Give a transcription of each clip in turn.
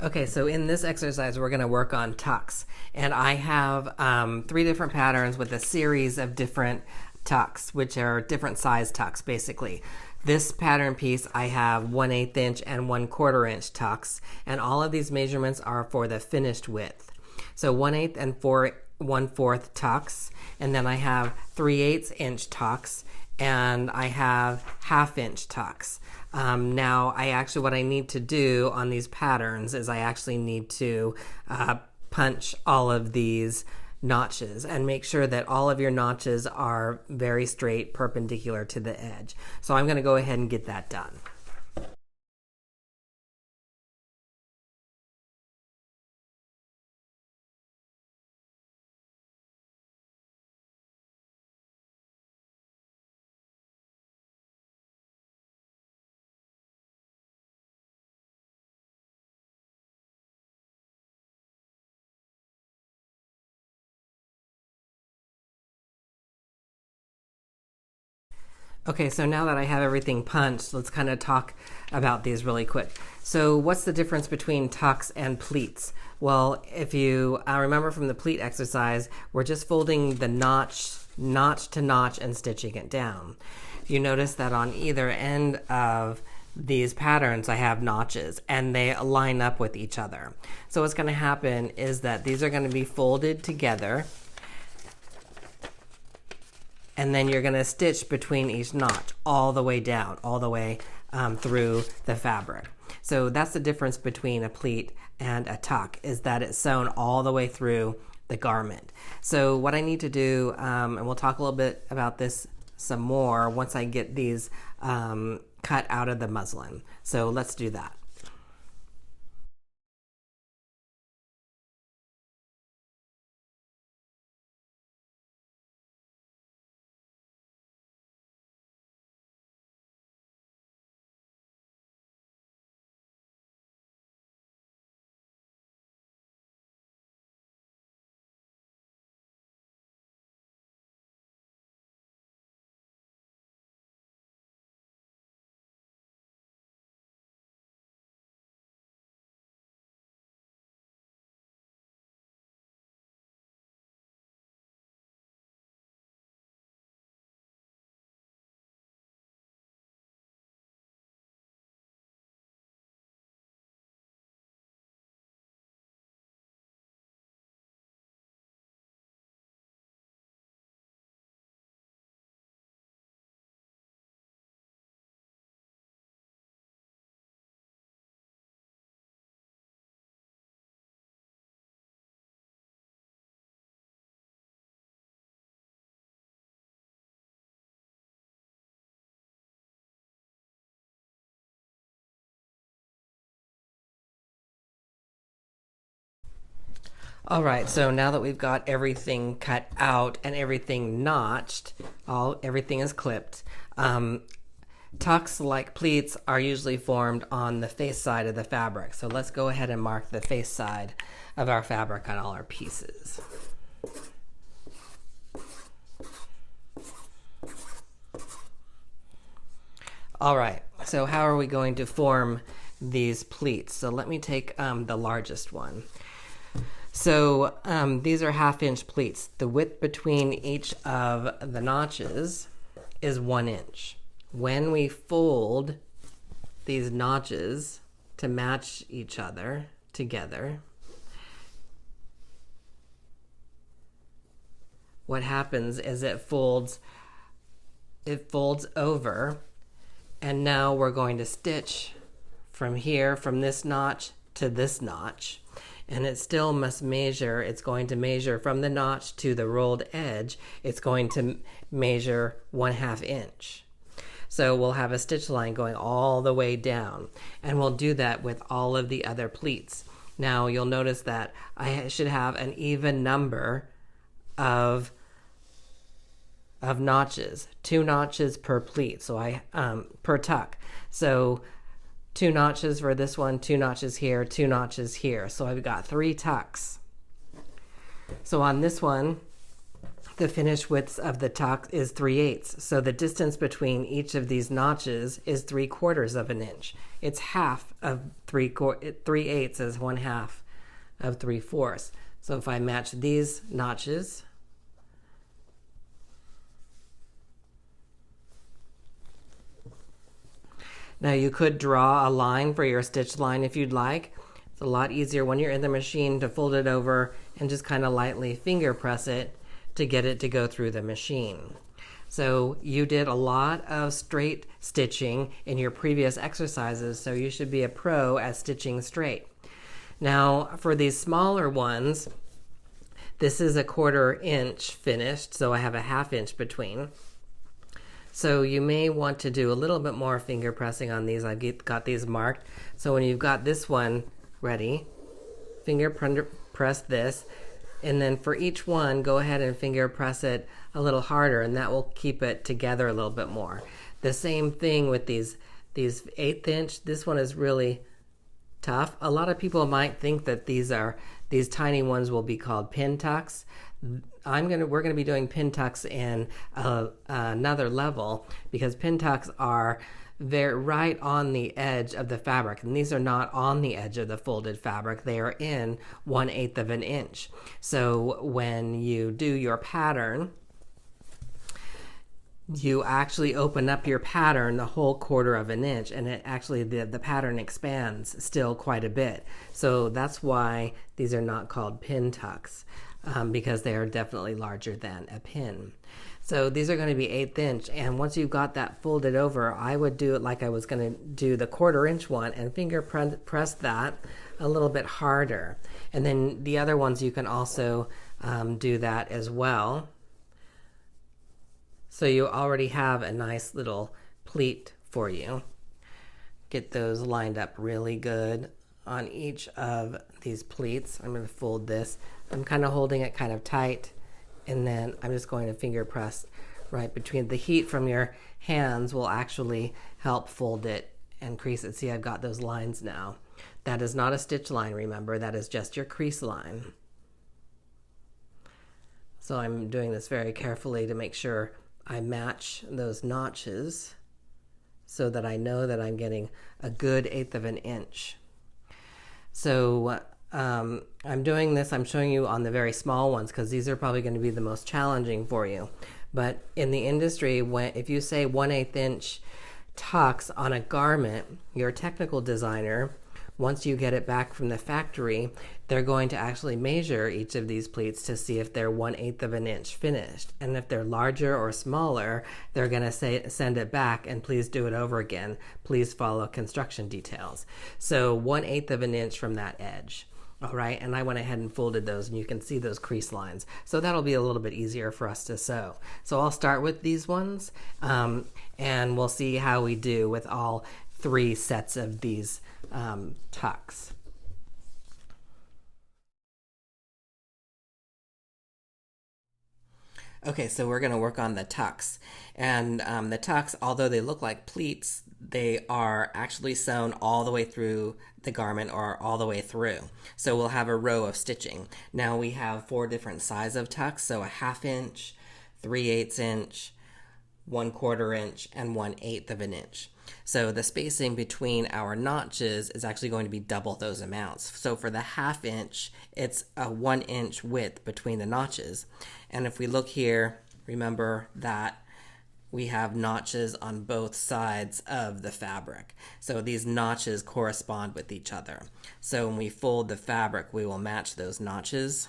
Okay, so in this exercise, we're going to work on tucks. And I have 3 different patterns with a series of different tucks, which are different size tucks, basically. This pattern piece, I have 1/8 inch and 1/4 inch tucks, and all of these measurements are for the finished width. So 1/8 and 1/4 tucks, and then I have 3/8 inch tucks, and I have 1/2 inch tucks. Now, what I need to do on these patterns is I actually need to punch all of these notches and make sure that all of your notches are very straight, perpendicular to the edge. So I'm going to go ahead and get that done. Okay, so now that I have everything punched, let's kind of talk about these really quick. So what's the difference between tucks and pleats? Well, if you remember from the pleat exercise, we're just folding the notch to notch and stitching it down. You notice that on either end of these patterns I have notches and they line up with each other. So what's going to happen is that these are going to be folded together, and then you're going to stitch between each notch all the way down, all the way through the fabric. So that's the difference between a pleat and a tuck, is that it's sewn all the way through the garment. So what I need to do, and we'll talk a little bit about this some more once I get these cut out of the muslin. So let's do that. All right, so now that we've got everything cut out and everything notched, everything is clipped. Tucks, like pleats, are usually formed on the face side of the fabric. So let's go ahead and mark the face side of our fabric on all our pieces. All right, so how are we going to form these pleats? So let me take the largest one. So these are 1/2 inch pleats. The width between each of the notches is 1 inch. When we fold these notches to match each other together, what happens is it folds over, and now we're going to stitch from here, from this notch to this notch. And it still must measure, it's going to measure from the notch to the rolled edge, it's going to measure 1/2 inch. So we'll have a stitch line going all the way down, and we'll do that with all of the other pleats. Now you'll notice that I should have an even number of notches, 2 notches per pleat, so per tuck. So 2 notches for this one, 2 notches here, 2 notches here. So I've got 3 tucks. So on this one, The finished width of the tuck is 3/8. So the distance between each of these notches is 3/4 of an inch. It's half of 3/8 is 1/2 of 3/4. So if I match these notches, now you could draw a line for your stitch line if you'd like. It's a lot easier when you're in the machine to fold it over and just kind of lightly finger press it to get it to go through the machine. So you did a lot of straight stitching in your previous exercises, so you should be a pro at stitching straight. Now for these smaller ones, this is a 1/4 inch finished, so I have a 1/2 inch between. So you may want to do a little bit more finger pressing on these. I've got these marked. So when you've got this one ready, finger press this, and then for each one, go ahead and finger press it a little harder, and that will keep it together a little bit more. The same thing with these 1/8 inch. This one is really tough. A lot of people might think that these tiny ones will be called pin tucks. We're gonna be doing pin tucks in another level, because pin tucks are right on the edge of the fabric, and these are not on the edge of the folded fabric. They are in 1/8 of an inch. So when you do your pattern, you actually open up your pattern the whole 1/4 of an inch, and it actually the pattern expands still quite a bit. So that's why these are not called pin tucks, because they are definitely larger than a pin. So these are going to be 1/8 inch, and once you've got that folded over, I would do it like I was going to do the 1/4 inch one and finger press that a little bit harder. And then the other ones you can also do that as well. So you already have a nice little pleat for you. Get those lined up really good on each of these pleats. I'm going to fold this. I'm kind of holding it kind of tight, and then I'm just going to finger press right between. The heat from your hands will actually help fold it and crease it. See, I've got those lines now. That is not a stitch line, remember. That is just your crease line. So I'm doing this very carefully to make sure I match those notches so that I know that I'm getting a good 1/8 of an inch. So I'm doing this, I'm showing you on the very small ones because these are probably going to be the most challenging for you. But in the industry, if you say 1/8 inch tucks on a garment, your technical designer, once you get it back from the factory, they're going to actually measure each of these pleats to see if they're 1/8 of an inch finished. And if they're larger or smaller, they're going to send it back and please do it over again. Please follow construction details. So 1/8 of an inch from that edge. All right, and I went ahead and folded those, and you can see those crease lines. So that'll be a little bit easier for us to sew. So I'll start with these ones, and we'll see how we do with all 3 sets of these tucks. Okay, so we're going to work on the tucks. And the tucks, although they look like pleats, they are actually sewn all the way through the garment or all the way through. So we'll have a row of stitching. Now we have 4 different sizes of tucks, so a 1/2 inch, 3/8 inch, 1/4 inch, and 1/8 of an inch. So the spacing between our notches is actually going to be double those amounts. So for the 1/2 inch, it's a 1 inch width between the notches. And if we look here, remember that we have notches on both sides of the fabric. So these notches correspond with each other. So when we fold the fabric, we will match those notches.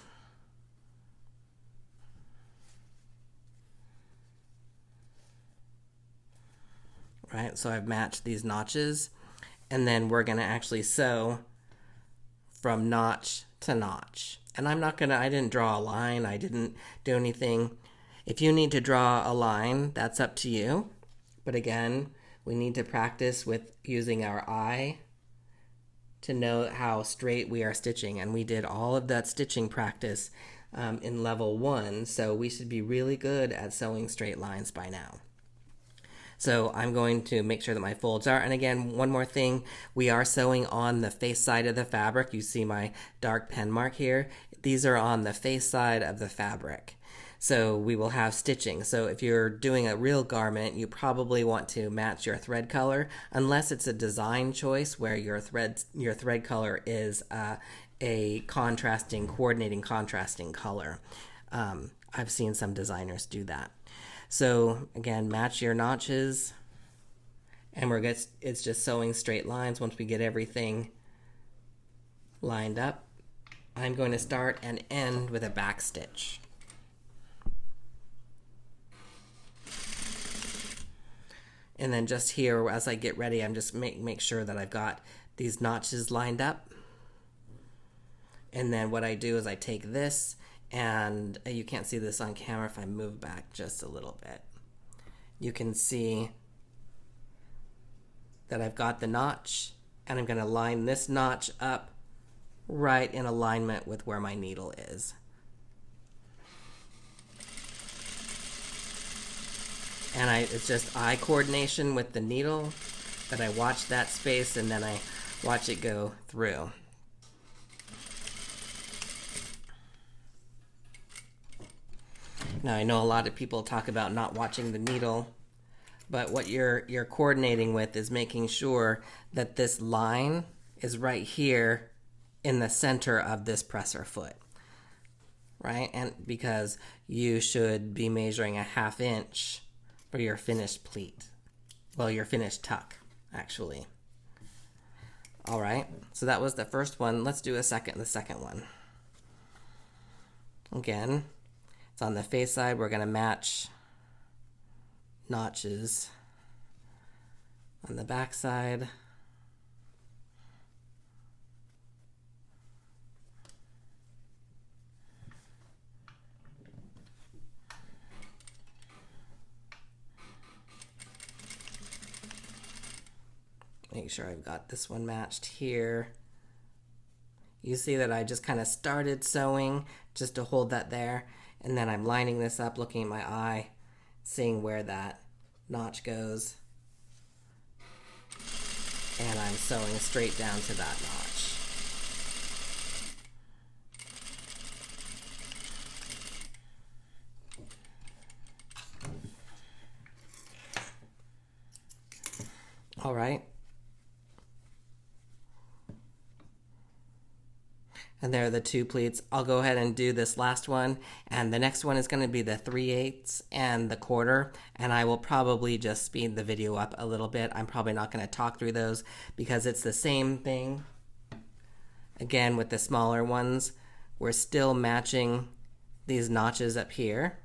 Right, so I've matched these notches, and then we're going to actually sew from notch to notch. And I didn't draw a line, I didn't do anything. If you need to draw a line, that's up to you. But again, we need to practice with using our eye to know how straight we are stitching. And we did all of that stitching practice in level 1, so we should be really good at sewing straight lines by now. So I'm going to make sure that my folds are, and again, one more thing, we are sewing on the face side of the fabric. You see my dark pen mark here. These are on the face side of the fabric. So we will have stitching. So if you're doing a real garment, you probably want to match your thread color, unless it's a design choice where your thread color is a coordinating contrasting color. I've seen some designers do that. So again, match your notches, and it's just sewing straight lines. Once we get everything lined up, I'm going to start and end with a back stitch. And then just here, as I get ready, I'm just make sure that I've got these notches lined up. And then what I do is I take this, and you can't see this on camera if I move back just a little bit. You can see that I've got the notch, and I'm going to line this notch up right in alignment with where my needle is. And it's just eye coordination with the needle, that I watch that space and then I watch it go through. Now I know a lot of people talk about not watching the needle, but what you're coordinating with is making sure that this line is right here in the center of this presser foot, right? And because you should be measuring a 1/2 inch for your finished pleat. Well, your finished tuck, actually. All right, so that was the first one. Let's do the second one. Again, it's on the face side. We're gonna match notches on the back side. Make sure I've got this one matched here. You see that I just kind of started sewing just to hold that there, and then I'm lining this up, looking at my eye, seeing where that notch goes, and I'm sewing straight down to that notch. All right. And there are the 2 pleats. I'll go ahead and do this last one, and the next one is going to be the 3/8 and the 1/4, and I will probably just speed the video up a little bit. I'm probably not going to talk through those because it's the same thing. Again, with the smaller ones, we're still matching these notches up here,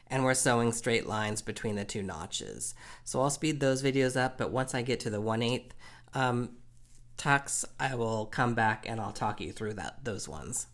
and we're sewing straight lines between the 2 notches. So I'll speed those videos up, but once I get to the 1/8 tucks, I will come back and I'll talk you through those ones.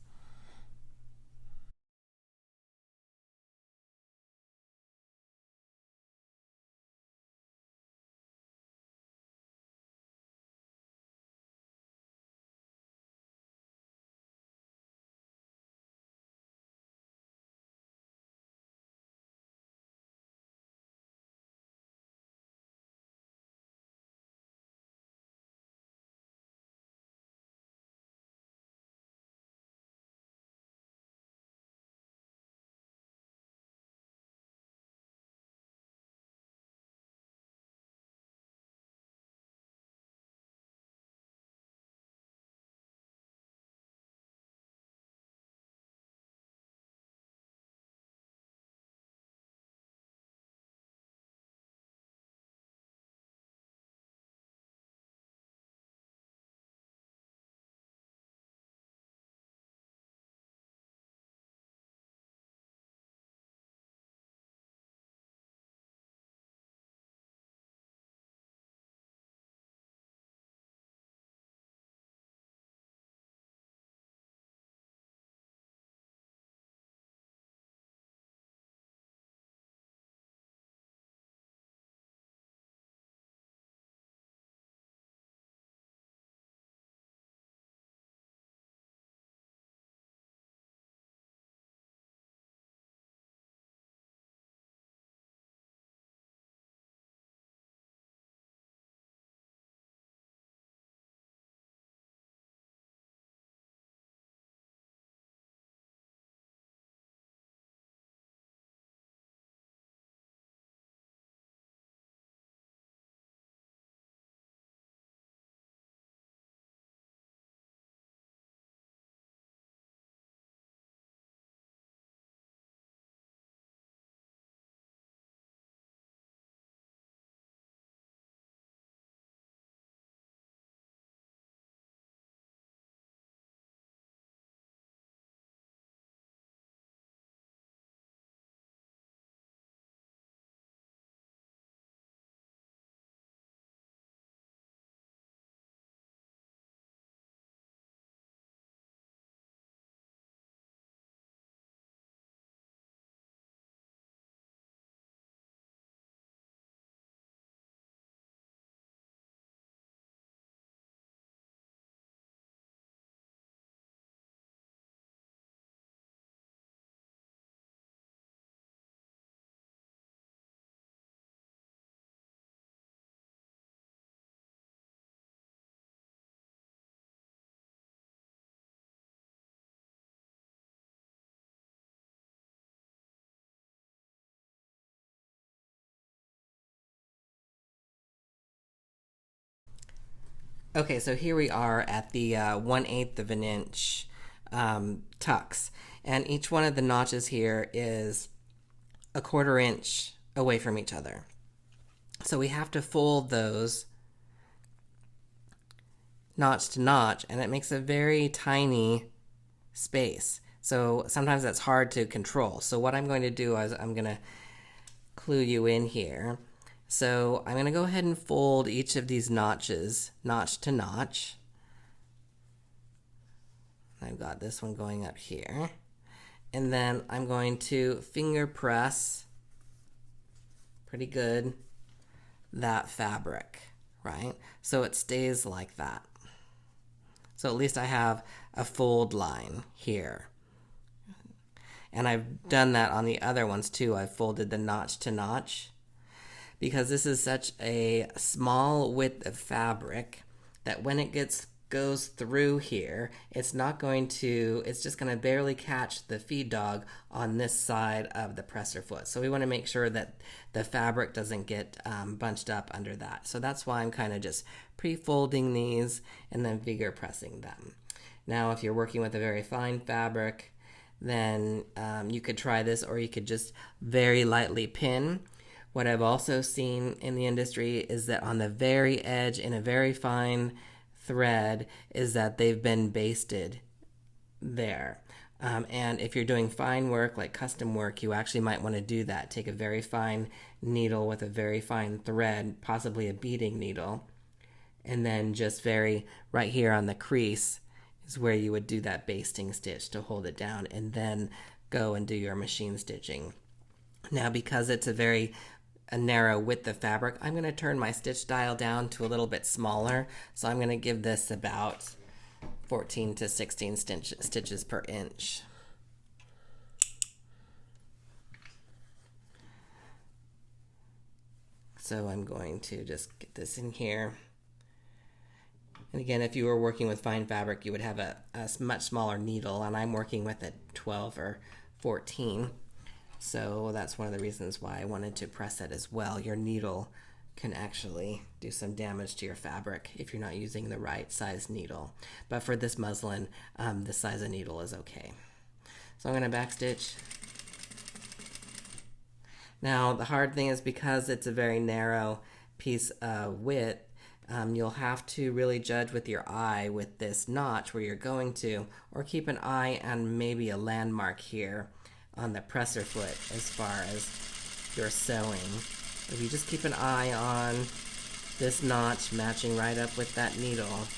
Okay, so here we are at the 1/8 of an inch tucks, and each one of the notches here is a 1/4 inch away from each other. So we have to fold those notch to notch, and it makes a very tiny space. So sometimes that's hard to control. So what I'm going to do is I'm going to clue you in here. So I'm going to go ahead and fold each of these notches, notch to notch. I've got this one going up here. And then I'm going to finger press pretty good that fabric, right? So it stays like that. So at least I have a fold line here. And I've done that on the other ones too. I've folded the notch to notch, because this is such a small width of fabric that when it goes through here, it's just going to barely catch the feed dog on this side of the presser foot. So we want to make sure that the fabric doesn't get bunched up under that. So that's why I'm kind of just pre-folding these and then finger pressing them. Now, if you're working with a very fine fabric, then you could try this, or you could just very lightly pin. What I've also seen in the industry is that on the very edge, in a very fine thread, is that they've been basted there. And if you're doing fine work, like custom work, you actually might want to do that. Take a very fine needle with a very fine thread, possibly a beading needle, and then just right here on the crease is where you would do that basting stitch to hold it down, and then go and do your machine stitching. Now, because it's a narrow width of fabric, I'm going to turn my stitch dial down to a little bit smaller. So I'm going to give this about 14 to 16 stitches per inch. So I'm going to just get this in here. And again, if you were working with fine fabric, you would have a much smaller needle, and I'm working with a 12 or 14. So that's one of the reasons why I wanted to press it as well. Your needle can actually do some damage to your fabric if you're not using the right size needle. But for this muslin, the size of needle is okay. So I'm going to backstitch. Now, the hard thing is, because it's a very narrow piece of width, you'll have to really judge with your eye with this notch where you're going to, or keep an eye on maybe a landmark here on the presser foot as far as your sewing. If you just keep an eye on this notch matching right up with that needle,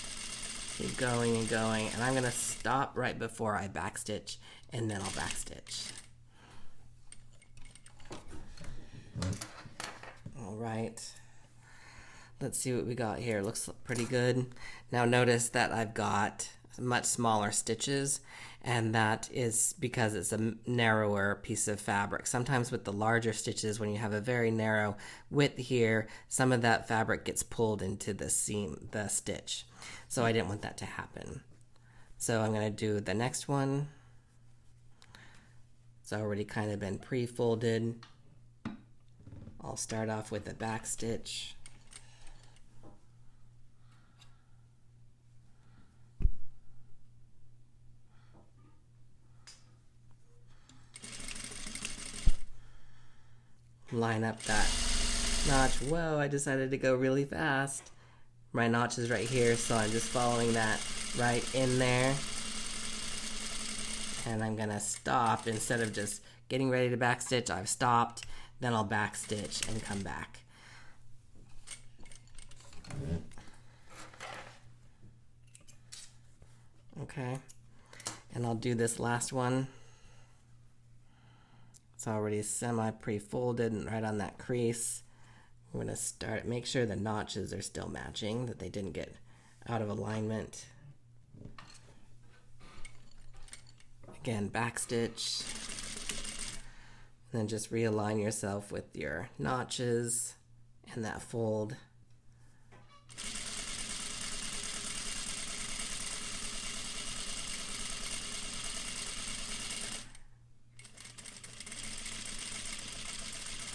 keep going and going, and I'm going to stop right before I backstitch, and then I'll backstitch. All right. Let's see what we got here. Looks pretty good. Now notice that I've got much smaller stitches, and that is because it's a narrower piece of fabric. Sometimes with the larger stitches, when you have a very narrow width here, some of that fabric gets pulled into the stitch. So I didn't want that to happen. So I'm going to do the next one. It's already kind of been pre-folded. I'll start off with a back stitch. Line up that notch. Whoa, I decided to go really fast. My notch is right here, so I'm just following that right in there. And I'm gonna stop. Instead of just getting ready to backstitch, I've stopped. Then I'll backstitch and come back. Okay, and I'll do this last one. It's already semi pre-folded and right on that crease. I'm going to make sure the notches are still matching, that they didn't get out of alignment. Again, backstitch. And then just realign yourself with your notches and that fold.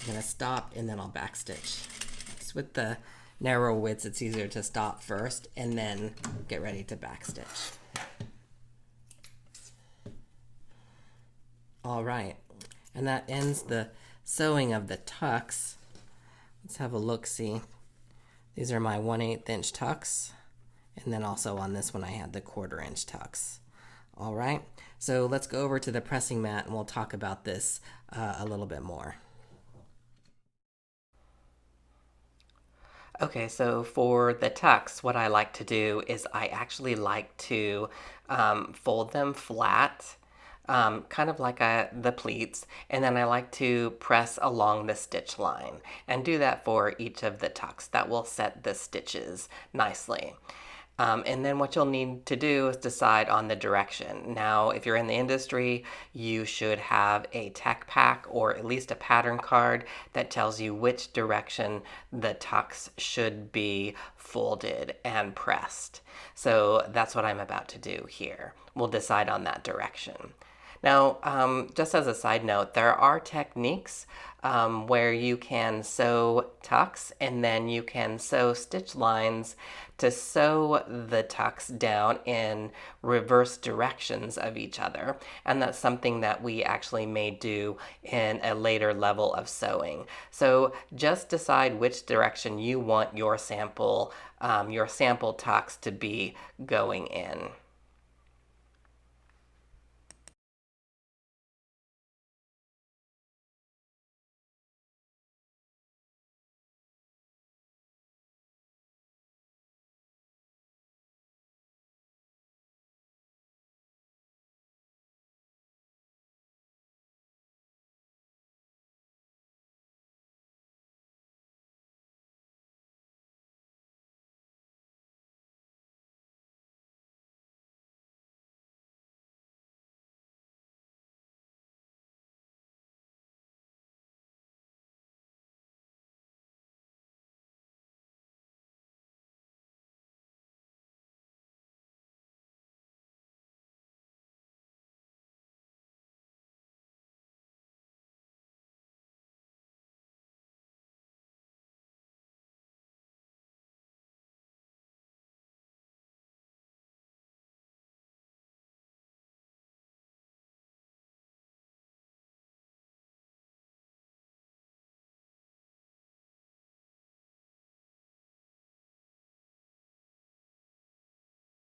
I'm going to stop, and then I'll backstitch. It's with the narrow widths, it's easier to stop first and then get ready to backstitch. All right, and that ends the sewing of the tucks. Let's have a look-see. These are my 1/8 inch tucks, and then also on this one I had the 1/4 inch tucks. All right, so let's go over to the pressing mat and we'll talk about this a little bit more. Okay, so for the tucks, what I like to do is I actually like to fold them flat, kind of like the pleats, and then I like to press along the stitch line and do that for each of the tucks. That will set the stitches nicely. And then what you'll need to do is decide on the direction. Now, if you're in the industry, you should have a tech pack or at least a pattern card that tells you which direction the tucks should be folded and pressed. So that's what I'm about to do here. We'll decide on that direction. Now, just as a side note, there are techniques where you can sew tucks and then you can sew stitch lines to sew the tucks down in reverse directions of each other. And that's something that we actually may do in a later level of sewing. So just decide which direction you want your sample tucks to be going in.